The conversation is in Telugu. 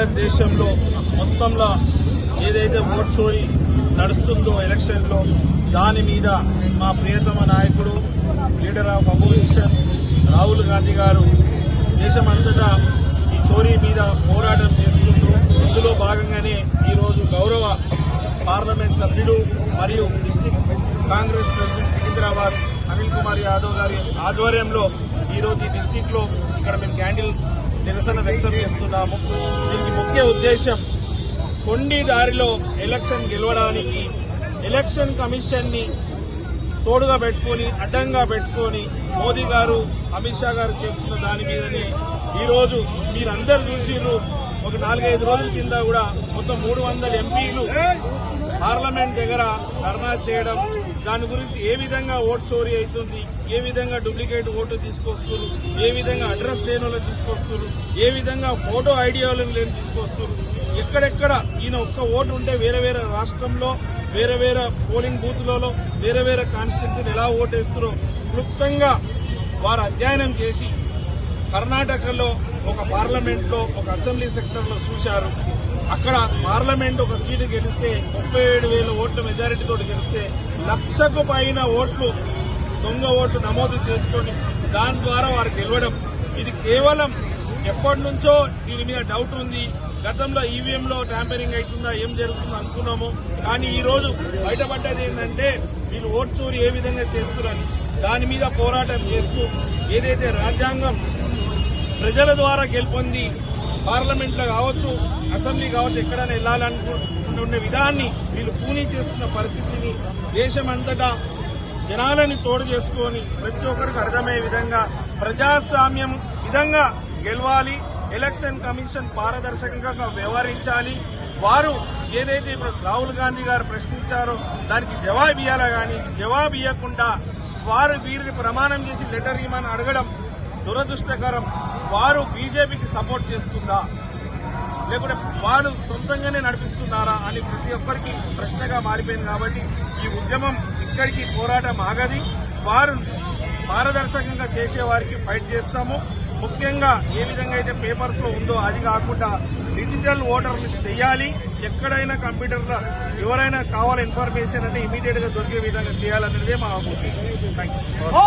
భారతదేశంలో మొత్తంలో ఏదైతే ఓట్ చోరీ నడుస్తుందో ఎలక్షన్లో దాని మీద మా ప్రియతమ నాయకుడు leader of opposition Rahul Gandhi గారు దేశమంతటా ఈ చోరీ మీద పోరాటం చేస్తుంటూ ఇందులో భాగంగానే ఈరోజు గౌరవ పార్లమెంట్ సభ్యుడు మరియు డిస్టిక్ కాంగ్రెస్ ప్రెసిడెంట్ సికింద్రాబాద్ అనిల్ కుమార్ యాదవ్ గారి ఆధ్వర్యంలో ఈరోజు ఈ డిస్టిక్ లో ఇక్కడ మేము క్యాండిల్ నిరసన వ్యక్తం చేస్తున్నాము. దీనికి ముఖ్య ఉద్దేశం కొండి దారిలో ఎలక్షన్ గెలవడానికి ఎలక్షన్ కమిషన్ ని తోడుగా పెట్టుకుని అడ్డంగా పెట్టుకుని మోదీ గారు అమిత్ షా గారు చేస్తున్న దాని మీదనే ఈరోజు మీరందరూ చూసిర్రు. ఒక 4-5 రోజుల కింద కూడా మొత్తం 300 ఎంపీలు పార్లమెంట్ దగ్గర ధర్నా చేయడం, దాని గురించి ఏ విధంగా ఓటు చోరీ అవుతుంది, ఏ విధంగా డూప్లికేట్ ఓటు తీసుకొస్తున్నారు, ఏ విధంగా అడ్రస్ లేని వాళ్ళని తీసుకొస్తున్నారు, ఏ విధంగా ఫోటో ఐడియాలను లేని తీసుకొస్తున్నారు, ఎక్కడెక్కడ ఈయన ఒక్క ఓటు ఉంటే వేరే వేరే రాష్ట్రంలో వేరే వేరే పోలింగ్ బూత్లలో వేరే వేరే కాన్స్టిట్యూన్సీలు ఎలా ఓటేస్తారో క్లుప్తంగా వారు అధ్యయనం చేసి కర్ణాటకలో ఒక పార్లమెంట్ లో ఒక అసెంబ్లీ సెక్టర్ లో చూశారు. అక్కడ పార్లమెంట్ ఒక సీటు గెలిస్తే 37,000 ఓట్ల మెజారిటీతో గెలిస్తే 1,00,000కు పైన ఓట్లు దొంగ ఓట్లు నమోదు చేసుకొని దాని ద్వారా వారు గెలవడం. ఇది కేవలం ఎప్పటి నుంచో దీని మీద డౌట్ ఉంది. గతంలో ఈవీఎంలో ట్యాంపరింగ్ అవుతుందా ఏం జరుగుతుందో అనుకున్నాము. కానీ ఈ రోజు బయటపడ్డది ఏంటంటే వీళ్ళు ఓటు చోరీ ఏ విధంగా చేస్తున్నారని దాని మీద పోరాటం చేస్తూ ఏదైతే రాజ్యాంగం ప్రజల ద్వారా గెలుపొంది పార్లమెంట్ లో కావచ్చు అసెంబ్లీ కావచ్చు ఎక్కడైనా వెళ్లాలనుకుంటున్న విధాన్ని వీళ్ళు పూనీ చేస్తున్న పరిస్థితిని దేశమంతటా జనాలని తోడు చేసుకుని ప్రతి ఒక్కరికి అర్థమయ్యే విధంగా ప్రజాస్వామ్యం విధంగా గెలవాలి, ఎలక్షన్ కమిషన్ పారదర్శకంగా వ్యవహరించాలి. వారు ఏదైతే ఇప్పుడు రాహుల్ గాంధీ గారు ప్రశ్నించారో దానికి జవాబు ఇవ్వాలా కానీ జవాబు ఇవ్వకుండా వారు వీరిని ప్రమాణం చేసి లెటర్ ఇవ్వమని అడగడం దురదృష్టకరం. వారు బీజేపీకి సపోర్ట్ చేస్తుందా లేకుంటే వారు సొంతంగానే నడిపిస్తున్నారా అని ప్రతి ఒక్కరికి ప్రశ్నగా మారిపోయింది. కాబట్టి ఈ ఉద్యమం ఇక్కడికి పోరాటం ఆగది. వారు పారదర్శకంగా చేసేవారికి ఫైట్ చేస్తాము. ముఖ్యంగా ఏ విధంగా అయితే పేపర్స్ లో ఉందో అది కాకుండా డిజిటల్ ఓటర్ లిస్ట్ చేయాలి. ఎక్కడైనా కంప్యూటర్లో ఎవరైనా కావాల ఇన్ఫర్మేషన్ అంటే ఇమీడియట్ గా దొరికే విధంగా చేయాలనేదే మా ఉద్దేశం. Thank you.